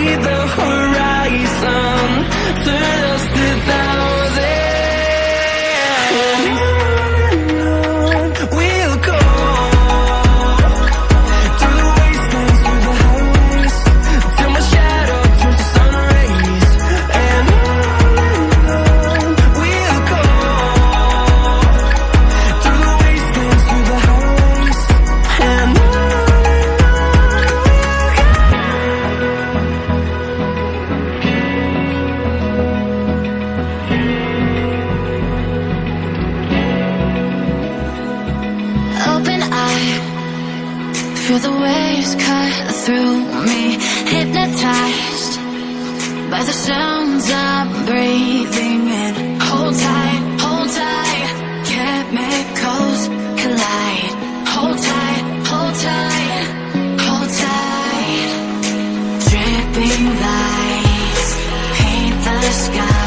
see the horizon, turn us to thousands. We'll go through the wastelands, through the highways, till my shadow turns to sun rays. And we'll go through the wastelands, through the highways, and open eye, feel the waves cut through me, hypnotized by the sounds I'm breathing in. Hold tight, chemicals collide. Hold tight, hold tight, hold tight. Dripping lights paint the sky.